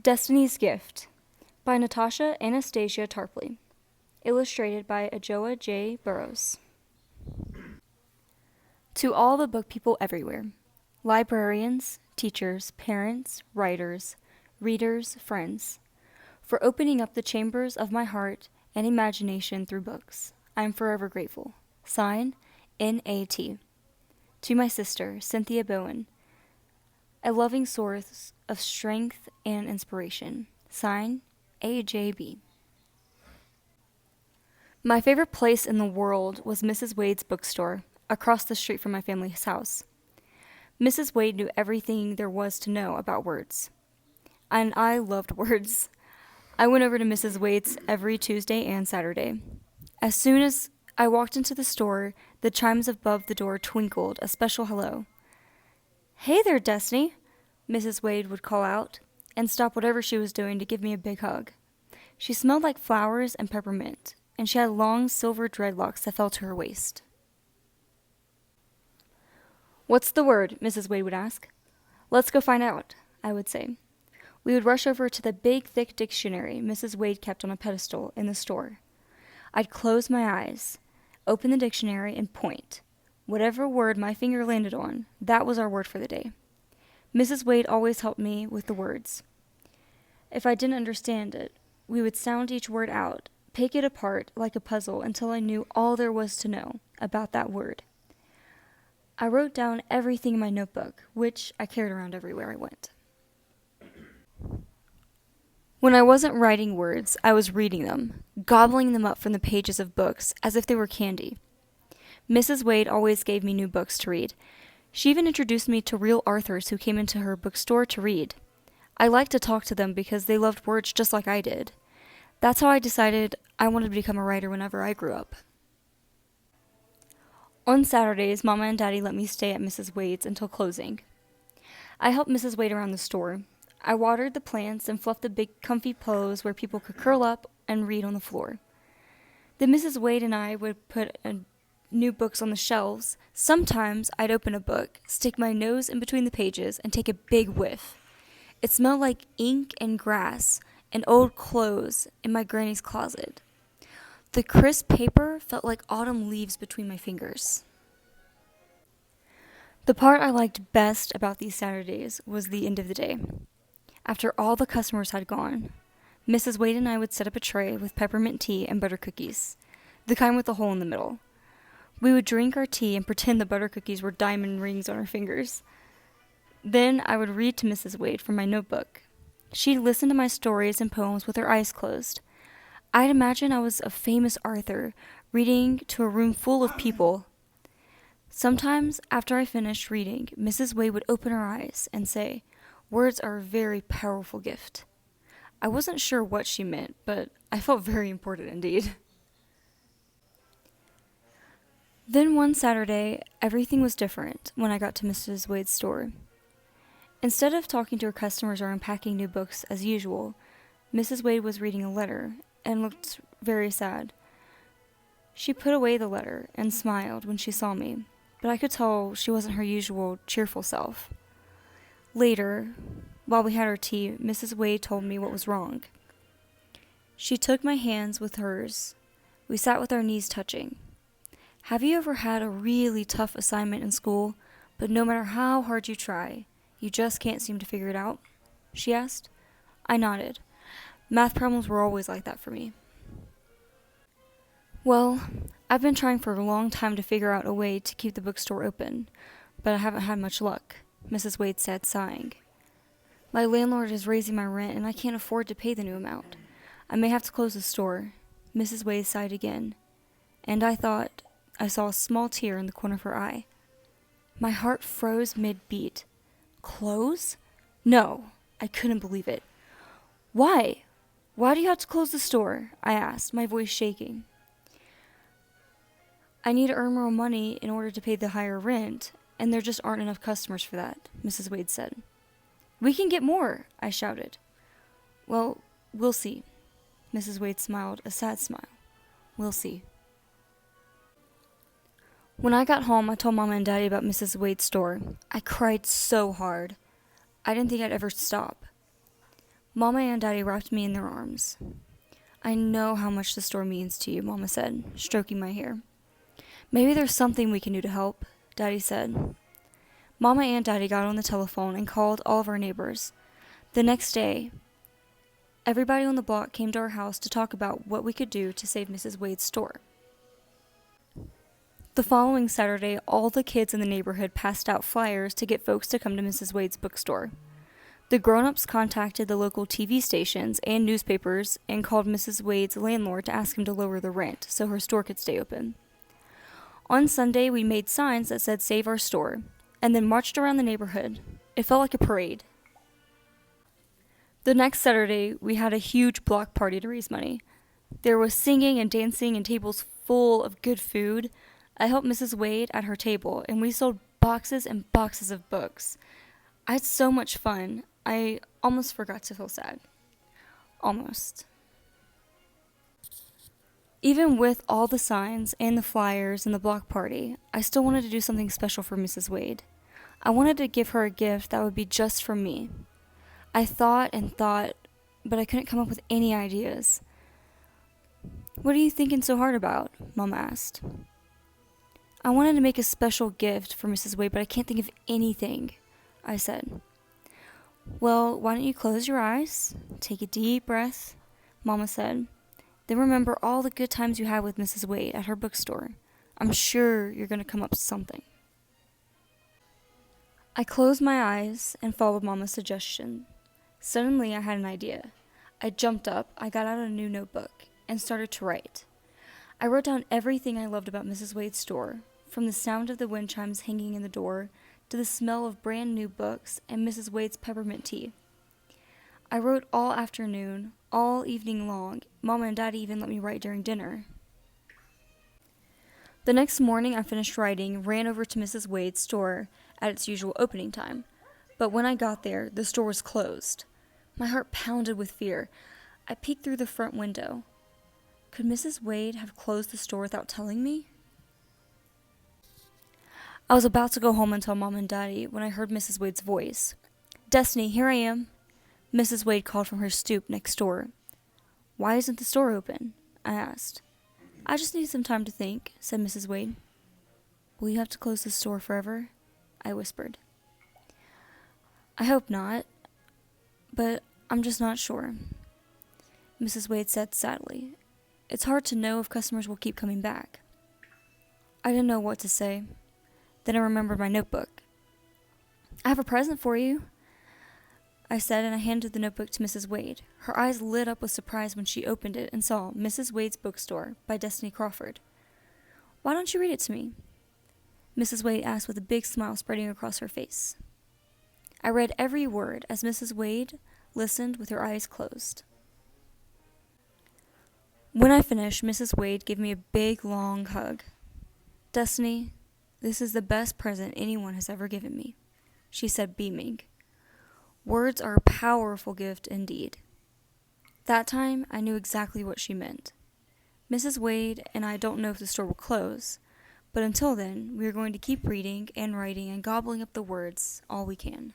Destiny's Gift by Natasha Anastasia Tarpley. Illustrated by Ajoa J. Burrows. To all the book people everywhere, librarians, teachers, parents, writers, readers, friends, for opening up the chambers of my heart and imagination through books, I am forever grateful. Sign, N.A.T. To my sister, Cynthia Bowen, a loving source of strength and inspiration. Sign, A.J.B. My favorite place in the world was Mrs. Wade's bookstore, across the street from my family's house. Mrs. Wade knew everything there was to know about words. And I loved words. I went over to Mrs. Wade's every Tuesday and Saturday. As soon as I walked into the store, the chimes above the door twinkled a special hello. "Hey there, Destiny," Mrs. Wade would call out, and stop whatever she was doing to give me a big hug. She smelled like flowers and peppermint, and she had long silver dreadlocks that fell to her waist. "What's the word?" Mrs. Wade would ask. "Let's go find out," I would say. We would rush over to the big, thick dictionary Mrs. Wade kept on a pedestal in the store. I'd close my eyes, open the dictionary, and point. Whatever word my finger landed on, that was our word for the day. Mrs. Wade always helped me with the words. If I didn't understand it, we would sound each word out, pick it apart like a puzzle until I knew all there was to know about that word. I wrote down everything in my notebook, which I carried around everywhere I went. When I wasn't writing words, I was reading them, gobbling them up from the pages of books as if they were candy. Mrs. Wade always gave me new books to read. She even introduced me to real authors who came into her bookstore to read. I liked to talk to them because they loved words just like I did. That's how I decided I wanted to become a writer whenever I grew up. On Saturdays, Mama and Daddy let me stay at Mrs. Wade's until closing. I helped Mrs. Wade around the store. I watered the plants and fluffed the big comfy pillows where people could curl up and read on the floor. Then Mrs. Wade and I would put new books on the shelves. Sometimes I'd open a book, stick my nose in between the pages, and take a big whiff. It smelled like ink and grass and old clothes in my granny's closet. The crisp paper felt like autumn leaves between my fingers. The part I liked best about these Saturdays was the end of the day. After all the customers had gone, Mrs. Wade and I would set up a tray with peppermint tea and butter cookies, the kind with a hole in the middle. We would drink our tea and pretend the butter cookies were diamond rings on our fingers. Then I would read to Mrs. Wade from my notebook. She'd listen to my stories and poems with her eyes closed. I'd imagine I was a famous author, reading to a room full of people. Sometimes, after I finished reading, Mrs. Wade would open her eyes and say, "Words are a very powerful gift." I wasn't sure what she meant, but I felt very important indeed. Then one Saturday, everything was different when I got to Mrs. Wade's store. Instead of talking to her customers or unpacking new books as usual, Mrs. Wade was reading a letter and looked very sad. She put away the letter and smiled when she saw me, but I could tell she wasn't her usual cheerful self. Later, while we had our tea, Mrs. Wade told me what was wrong. She took my hands with hers. We sat with our knees touching. "Have you ever had a really tough assignment in school, but no matter how hard you try, you just can't seem to figure it out?" she asked. I nodded. Math problems were always like that for me. "Well, I've been trying for a long time to figure out a way to keep the bookstore open, but I haven't had much luck," Mrs. Wade said, sighing. "My landlord is raising my rent, and I can't afford to pay the new amount. I may have to close the store." Mrs. Wade sighed again, and I thought I saw a small tear in the corner of her eye. My heart froze mid-beat. Close? No, I couldn't believe it. "Why? Why do you have to close the store?" I asked, my voice shaking. "I need to earn more money in order to pay the higher rent, and there just aren't enough customers for that," Mrs. Wade said. "We can get more," I shouted. "Well, we'll see." Mrs. Wade smiled, a sad smile. "We'll see." When I got home, I told Mama and Daddy about Mrs. Wade's store. I cried so hard. I didn't think I'd ever stop. Mama and Daddy wrapped me in their arms. I know how much the store means to you, Mama said, stroking my hair. Maybe there's something we can do to help, Daddy said. Mama and Daddy got on the telephone and called all of our neighbors. The next day, everybody on the block came to our house to talk about what we could do to save Mrs. Wade's store. The following Saturday, all the kids in the neighborhood passed out flyers to get folks to come to Mrs. Wade's bookstore. The grown-ups contacted the local TV stations and newspapers and called Mrs. Wade's landlord to ask him to lower the rent so her store could stay open. On Sunday, we made signs that said "Save Our Store," and then marched around the neighborhood. It felt like a parade. The next Saturday, we had a huge block party to raise money. There was singing and dancing and tables full of good food. I helped Mrs. Wade at her table, and we sold boxes and boxes of books. I had so much fun, I almost forgot to feel sad. Almost. Even with all the signs and the flyers and the block party, I still wanted to do something special for Mrs. Wade. I wanted to give her a gift that would be just for me. I thought and thought, but I couldn't come up with any ideas. "What are you thinking so hard about?" Mom asked. "I wanted to make a special gift for Mrs. Wade, but I can't think of anything," I said. "Well, why don't you close your eyes, take a deep breath," Mama said. "Then remember all the good times you had with Mrs. Wade at her bookstore. I'm sure you're going to come up with something." I closed my eyes and followed Mama's suggestion. Suddenly, I had an idea. I jumped up, I got out a new notebook, and started to write. I wrote down everything I loved about Mrs. Wade's store, from the sound of the wind chimes hanging in the door to the smell of brand new books and Mrs. Wade's peppermint tea. I wrote all afternoon, all evening long. Mama and Daddy even let me write during dinner. The next morning I finished writing, ran over to Mrs. Wade's store at its usual opening time. But when I got there, the store was closed. My heart pounded with fear. I peeked through the front window. Could Mrs. Wade have closed the store without telling me? I was about to go home and tell Mom and Daddy when I heard Mrs. Wade's voice. "Destiny, here I am," Mrs. Wade called from her stoop next door. "Why isn't the store open?" I asked. "I just need some time to think," said Mrs. Wade. "Will you have to close the store forever?" I whispered. "I hope not, but I'm just not sure," Mrs. Wade said sadly. "It's hard to know if customers will keep coming back." I didn't know what to say. Then I remembered my notebook. "I have a present for you," I said, and I handed the notebook to Mrs. Wade. Her eyes lit up with surprise when she opened it and saw Mrs. Wade's Bookstore by Destiny Crawford. "Why don't you read it to me?" Mrs. Wade asked with a big smile spreading across her face. I read every word as Mrs. Wade listened with her eyes closed. When I finished, Mrs. Wade gave me a big, long hug. "Destiny, this is the best present anyone has ever given me," she said, beaming. Words are a powerful gift indeed. That time, I knew exactly what she meant. Mrs. Wade and I don't know if the store will close, but until then, we are going to keep reading and writing and gobbling up the words all we can.